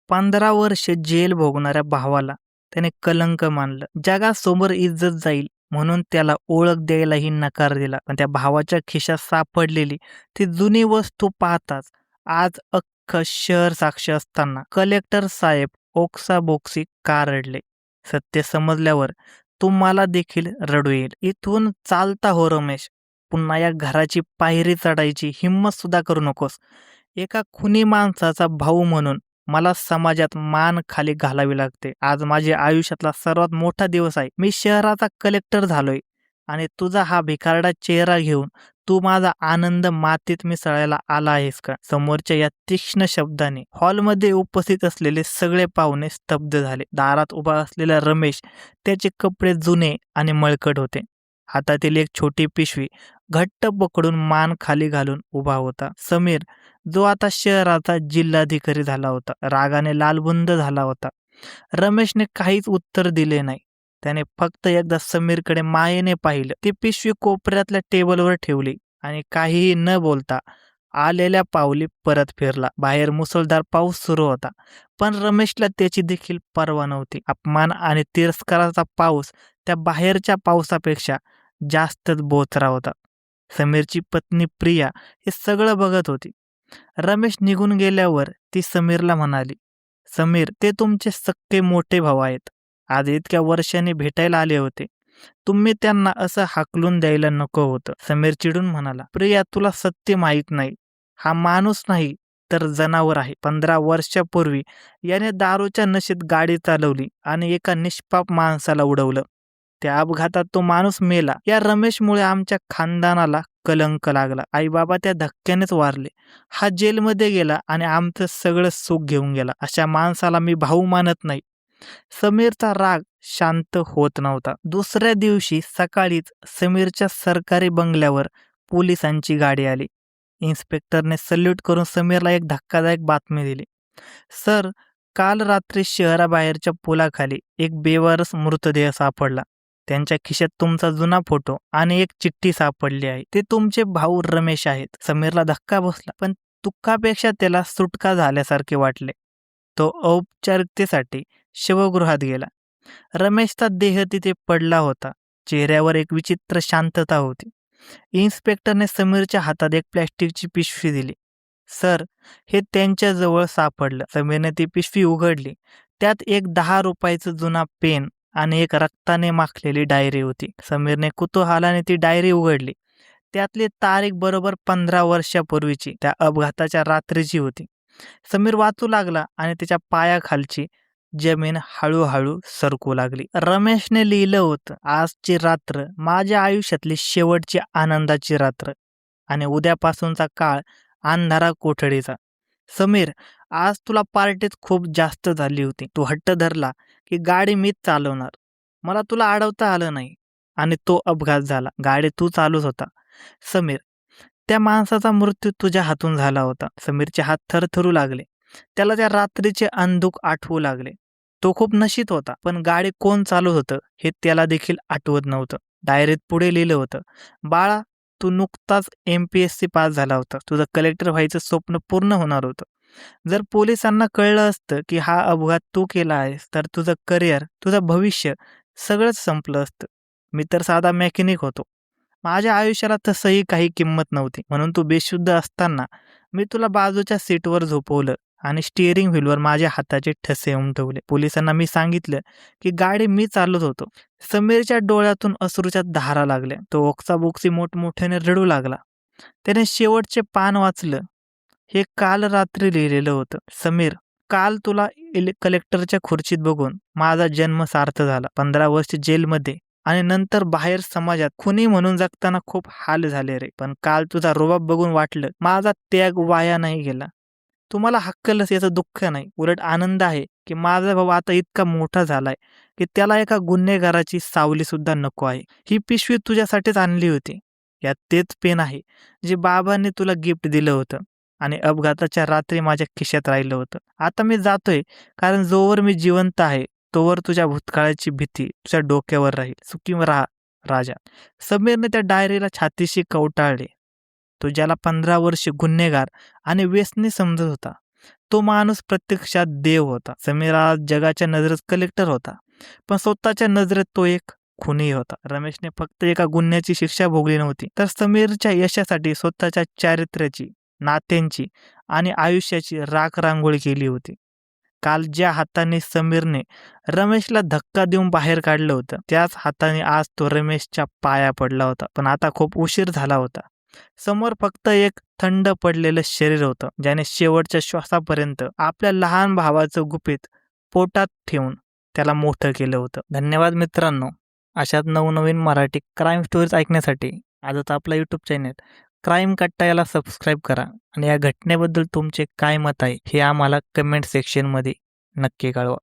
15 वर्ष जेल भोगणाऱ्या भावाला त्याने कलंक मानलं. जगासमोर इज्जत जाईल म्हणून त्याला ओळख द्यायलाही नकार दिला. पण त्या भावाच्या खिशात सापडलेली ती जुनी वस्तू पाहताच आज अख्खं शहर साक्षी असताना कलेक्टर साहेब ओक्साबोक्शी का रडले? सत्य समजल्यावर तुम्हाला देखील रडू येईल. इथून चालता हो रमेश. पुन्हा या घराची पायरी चढायची हिंमत सुद्धा करू नकोस. एका खुनी माणसाचा भाऊ म्हणून मला समाजात मान खाली घालावी लागते. आज माझ्या आयुष्यातला सर्वात मोठा दिवस आहे. मी शहराचा कलेक्टर झालोय आणि तुझा हा भिकारडा चेहरा घेऊन तू माझा आनंद मातीत मिसळायला आला आहेस का? समोरच्या या तीक्ष्ण शब्दाने हॉलमध्ये उपस्थित असलेले सगळे पाहुणे स्तब्ध झाले. दारात उभा असलेला रमेश, त्याचे कपडे जुने आणि मळकट होते. हातातील एक छोटी पिशवी घट्ट पकडून मान खाली घालून उभा होता. समीर, जो आता शहराचा जिल्हाधिकारी झाला होता, रागाने लालबुंद झाला होता. रमेशने काहीच उत्तर दिले नाही. त्याने फक्त एकदा समीरकडे मायेने पाहिलं. ती पिशवी कोपऱ्यातल्या टेबलवर ठेवली आणि काहीही न बोलता आलेल्या पावली परत फिरला. बाहेर मुसळधार पाऊस सुरू होता, पण रमेशला त्याची देखील पर्वा नव्हती. अपमान आणि तिरस्काराचा पाऊस त्या बाहेरच्या पावसापेक्षा जास्तच बोचरा होता. समीरची पत्नी प्रिया हे सगळं बघत होती. रमेश निघून गेल्यावर ती समीरला म्हणाली, समीर, ते तुमचे सक्के मोठे भाऊ आहेत. आज इतक्या वर्षांनी भेटायला आले होते. तुम्ही त्यांना असं हाकलून द्यायला नको होतं. समीर चिडून म्हणाला, प्रिया, तुला सत्य माहीत नाही. हा माणूस नाही तर जनावर आहे. 15 वर्षापूर्वी याने दारूच्या नशेत गाडी चालवली आणि एका निष्पाप माणसाला उडवलं. त्या अपघातात तो माणूस मेला. या रमेशमुळे आमच्या खानदानाला कलंक लागला. आई बाबा त्या धक्क्यानेच वारले. हा जेलमध्ये गेला आणि आमचं सगळं सुख घेऊन गेला. अशा माणसाला मी भाऊ मानत नाही. समीरचा राग शांत होत नव्हता. दुसऱ्या दिवशी सकाळीच समीरच्या सरकारी बंगल्यावर पोलिसांची गाडी आली. इन्स्पेक्टरने सल्यूट करून समीरला एक धक्कादायक बातमी दिली. सर, काल रात्री शहराबाहेरच्या पुलाखाली एक बेवारस मृतदेह सापडला. त्यांच्या खिशात तुमचा जुना फोटो आणि एक चिठ्ठी सापडली आहे. ते तुमचे भाऊ रमेश आहेत. समीरला धक्का बसला, पण दुःखापेक्षा त्याला सुटका झाल्यासारखे वाटले. तो औपचारिकतेसाठी शवगृहात गेला. रमेशचा देह तिथे पडला होता. चेहऱ्यावर एक विचित्र शांतता होती. इन्स्पेक्टरने समीरच्या हातात एक प्लॅस्टिकची पिशवी दिली. सर, हे त्यांच्याजवळ सापडलं. समीरने ती पिशवी उघडली. त्यात एक 10 रुपयाचं जुना पेन आणि एक रक्ताने माखलेली डायरी होती. समीरने कुतूहलाने ती डायरी उघडली. त्यातली तारीख बरोबर 15 वर्षापूर्वीची, त्या अपघाताच्या रात्रीची होती. समीर वाचू लागला आणि त्याच्या पायाखालची जमीन हळूहळू सरकू लागली. रमेशने लिहिलं होतं, आजची रात्र माझ्या आयुष्यातली शेवटची आनंदाची रात्र आणि उद्यापासूनचा काळ अंधारा कोठडीचा. समीर, आज तुला पार्टीत खूप जास्त झाली होती. तू हट्ट धरला की गाडी मीच चालवणार. मला तुला अडवता आलं नाही आणि तो अपघात झाला. गाडी तू चालवत होता. समीर, त्या माणसाचा मृत्यू तुझ्या हातून झाला होता. समीरचे हात थरथरू लागले. त्याला त्या रात्रीचे अंधुक आठवू लागले. तो खूप नशीत होता, पण गाडी कोण चालवत होतं हे त्याला देखील आठवत नव्हतं. डायरीत पुढे लिहिलं होतं, बाळा, तू नुकताच MPSC पास झाला होता. तुझं कलेक्टर व्हायचं स्वप्न पूर्ण होणार होतं. जर पोलिसांना कळलं असतं की हा अपघात तू केला आहेस, तर तुझं करिअर, तुझं भविष्य सगळंच संपलं असतं. मी तर साधा मेकॅनिक होतो. माझ्या आयुष्याला तसंही काही किंमत नव्हती. म्हणून तू बेशुद्ध असताना मी तुला बाजूच्या सीटवर झोपवलं आणि स्टिअरिंग व्हीलवर माझ्या हाताचे ठसे उमटवले. पोलिसांना मी सांगितलं की गाडी मी चालवत होतो. समीरच्या डोळ्यातून अश्रूच्या धारा लागल्या. तो ओक्साबोक्शी मोठमोठ्याने रडू लागला. त्याने शेवटचे पान वाचलं. हे काल रात्री लिहिलेलं होतं. समीर, काल तुला कलेक्टरच्या खुर्चीत बघून माझा जन्म सार्थ झाला. 15 वर्ष जेलमध्ये आणि नंतर बाहेर समाजात खुनी म्हणून जगताना खूप हाल झाले रे. पण काल तुझा रुबाब बघून वाटलं माझा त्याग वाया नाही गेला. तुम्हाला हक्कलच याचं दुःख नाही, उलट आनंद आहे की माझा भाऊ आता इतका मोठा झालाय की त्याला एका गुन्हेगाराची सावली सुद्धा नको आहे. ही पिशवी तुझ्यासाठीच आणली होती. यात तेच पेन आहे जे बाबांनी तुला गिफ्ट दिलं होतं आणि अपघाताच्या रात्री माझ्या खिशात राहिलं होतं. आता मी जातोय, कारण जोवर मी जिवंत आहे तोवर तुझ्या भूतकाळाची भीती तुझ्या डोक्यावर राहील. सुखी राहा राजा. समीरने त्या डायरीला छातीशी कवटाळले. तो ज्याला 15 वर्ष गुन्हेगार आणि व्यसनी समजत होता, तो माणूस प्रत्यक्षात देव होता. समीर आज जगाच्या नजरेत कलेक्टर होता, पण स्वतःच्या नजरेत तो एक खुनी होता. रमेशने फक्त एका गुन्ह्याची शिक्षा भोगली नव्हती, तर समीरच्या यशासाठी स्वतःच्या चारित्र्याची, नात्यांची आणि आयुष्याची राख-रांगोळी केली होती. काल ज्या हाताने समीरने रमेशला धक्का देऊन बाहेर काढलं होतं, त्याच हाताने आज तो रमेशच्या पाया पडला होता. पण आता खूप उशीर झाला होता. समोर फक्त एक थंड पडलेलं शरीर होतं, ज्याने शेवटच्या श्वासापर्यंत आपल्या लहान भावाचं गुपित पोटात ठेवून त्याला मोठं केलं होतं. धन्यवाद मित्रांनो. अशाच नवनवीन मराठी क्राईम स्टोरीज ऐकण्यासाठी आजच आपला यूट्यूब चॅनल क्राईम कट्टा याला सबस्क्राईब करा आणि या घटनेबद्दल तुमचे काय मत आहे हे आम्हाला कमेंट सेक्शनमध्ये नक्की कळवा.